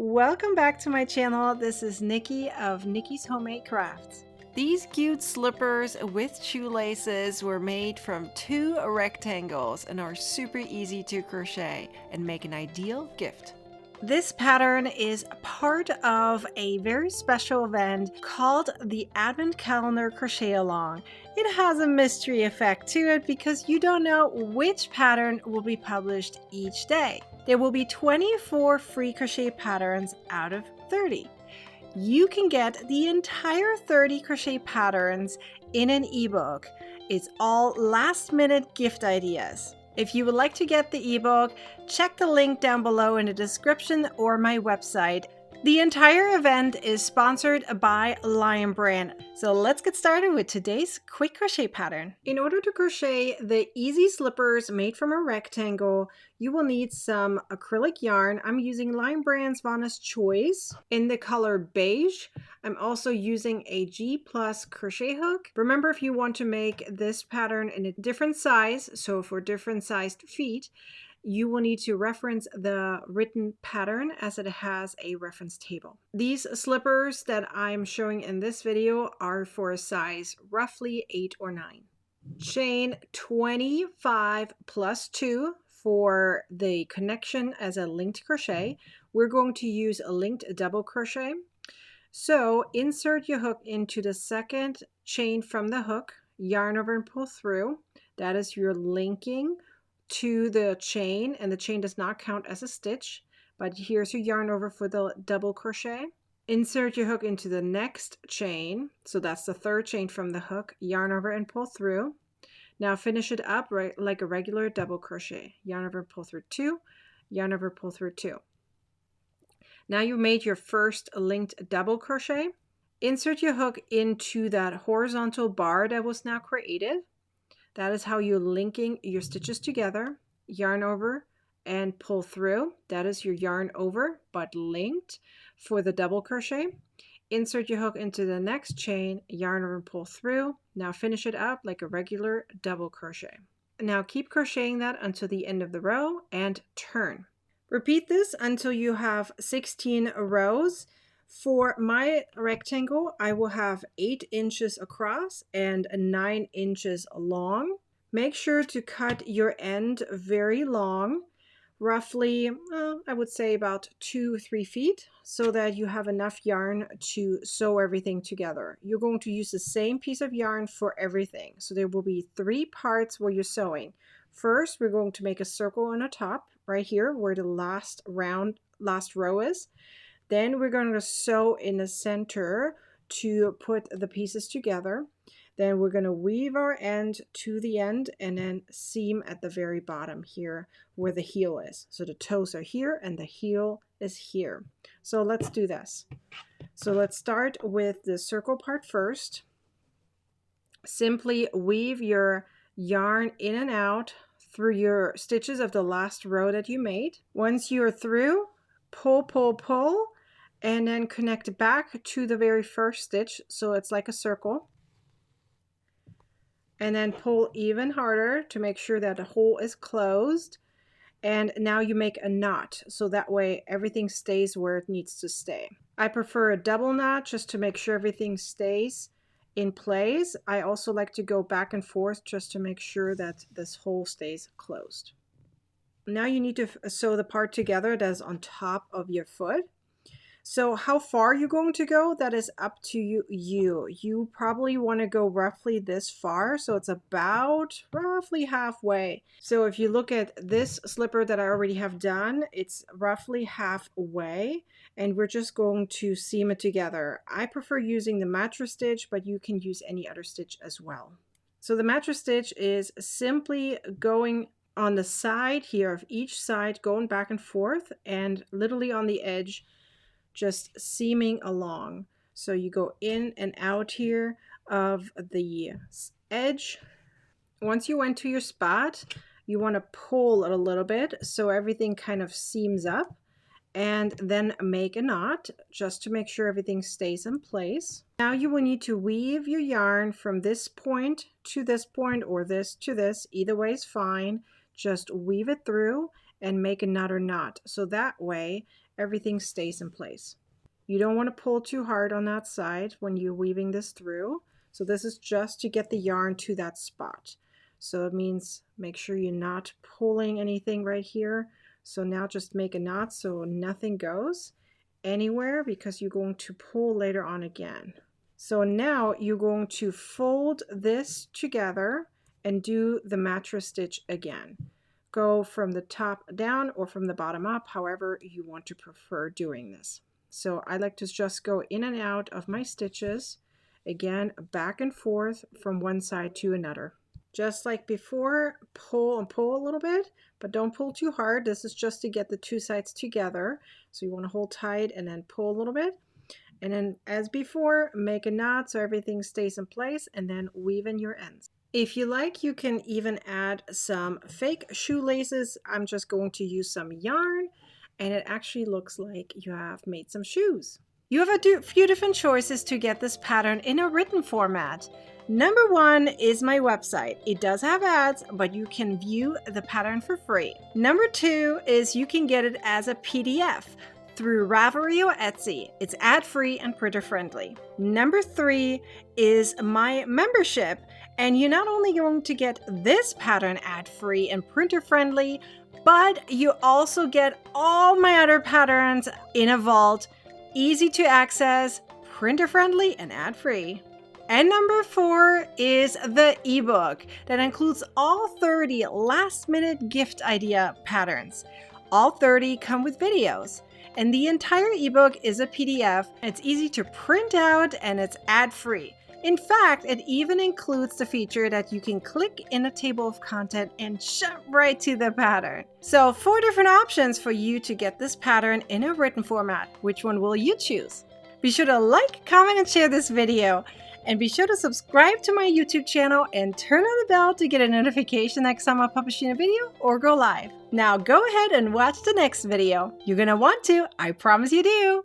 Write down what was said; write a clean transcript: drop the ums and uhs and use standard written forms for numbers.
Welcome back to my channel. This is Nikki of Nikki's Homemade Crafts. These cute slippers with shoelaces were made from 2 rectangles and are super easy to crochet and make an ideal gift. This pattern is part of a very special event called the Advent Calendar Crochet Along. It has a mystery effect to it because you don't know which pattern will be published each day. There will be 24 free crochet patterns out of 30. You can get the entire 30 crochet patterns in an ebook. It's all last-minute gift ideas. If you would like to get the ebook, check the link down below in the description or my website. The entire event is sponsored by Lion Brand. So let's get started with today's quick crochet pattern. In order to crochet the easy slippers made from a rectangle, you will need some acrylic yarn. I'm using Lion Brand's Vanna's Choice in the color beige. I'm also using a G+ crochet hook. Remember, if you want to make this pattern in a different size, so for different sized feet, you will need to reference the written pattern as it has a reference table. These slippers that I'm showing in this video are for a size roughly 8 or 9. Chain 25 plus 2 for the connection as a linked crochet. We're going to use a linked double crochet. So insert your hook into the second chain from the hook, yarn over and pull through. That is your linking to the chain, and the chain does not count as a stitch, but here's your yarn over for the double crochet. Insert your hook into the next chain, so that's the third chain from the hook, yarn over and pull through. Now finish it up right like a regular double crochet. Yarn over, pull through 2, yarn over, pull through 2. Now you made your first linked double crochet. Insert your hook into that horizontal bar that was now created. That is how you're linking your stitches together. Yarn over and pull through. That is your yarn over but linked for the double crochet. Insert your hook into the next chain, yarn over and pull through. Now finish it up like a regular double crochet. Now keep crocheting that until the end of the row and turn. Repeat this until you have 16 rows. For my rectangle, I will have 8 inches across and 9 inches long. Make sure to cut your end very long, roughly, I would say about 2-3 feet, so that you have enough yarn to sew everything together. You're going to use the same piece of yarn for everything. So there will be 3 parts where you're sewing. First, we're going to make a circle on the top, right here where the last row is. Then we're going to sew in the center to put the pieces together. Then we're going to weave our end to the end and then seam at the very bottom here where the heel is. So the toes are here and the heel is here. So let's do this. So let's start with the circle part first. Simply weave your yarn in and out through your stitches of the last row that you made. Once you're through, pull, pull, pull, and then connect back to the very first stitch, so it's like a circle. And then pull even harder to make sure that the hole is closed. And now you make a knot, so that way everything stays where it needs to stay. I prefer a double knot just to make sure everything stays in place. I also like to go back and forth just to make sure that this hole stays closed. Now you need to sew the part together that is on top of your foot. So how far you're going to go, that is up to you. You probably want to go roughly this far, so it's about roughly halfway. So if you look at this slipper that I already have done, it's roughly halfway, and we're just going to seam it together. I prefer using the mattress stitch, but you can use any other stitch as well. So the mattress stitch is simply going on the side here of each side, going back and forth, and literally on the edge, just seaming along. So you go in and out here of the edge. Once you went to your spot, you want to pull it a little bit so everything kind of seams up, and then make a knot just to make sure everything stays in place. Now you will need to weave your yarn from this point to this point, or this to this. Either way is fine. Just weave it through and make another knot. So that way everything stays in place. You don't want to pull too hard on that side when you're weaving this through. So this is just to get the yarn to that spot. So it means make sure you're not pulling anything right here. So now just make a knot so nothing goes anywhere because you're going to pull later on again. So now you're going to fold this together and do the mattress stitch again. Go from the top down or from the bottom up, however you want to prefer doing this. So I like to just go in and out of my stitches, again, back and forth from one side to another. Just like before, pull and pull a little bit, but don't pull too hard. This is just to get the two sides together. So you want to hold tight and then pull a little bit. And then as before, make a knot so everything stays in place and then weave in your ends. If you like, you can even add some fake shoelaces. I'm just going to use some yarn and it actually looks like you have made some shoes. You have a few different choices to get this pattern in a written format. Number one is my website. It does have ads, but you can view the pattern for free. Number two is you can get it as a PDF through Ravelry or Etsy. It's ad-free and printer-friendly. Number three is my membership, and you're not only going to get this pattern ad-free and printer-friendly, but you also get all my other patterns in a vault, easy to access, printer-friendly, and ad-free. And number four is the ebook that includes all 30 last-minute gift idea patterns. All 30 come with videos. And the entire ebook is a PDF. It's easy to print out and it's ad-free. In fact, it even includes the feature that you can click in a table of content and jump right to the pattern. So 4 different options for you to get this pattern in a written format. Which one will you choose? Be sure to like, comment, and share this video. And be sure to subscribe to my YouTube channel and turn on the bell to get a notification next time I publish a video or go live. Now go ahead and watch the next video. You're gonna want to, I promise you do.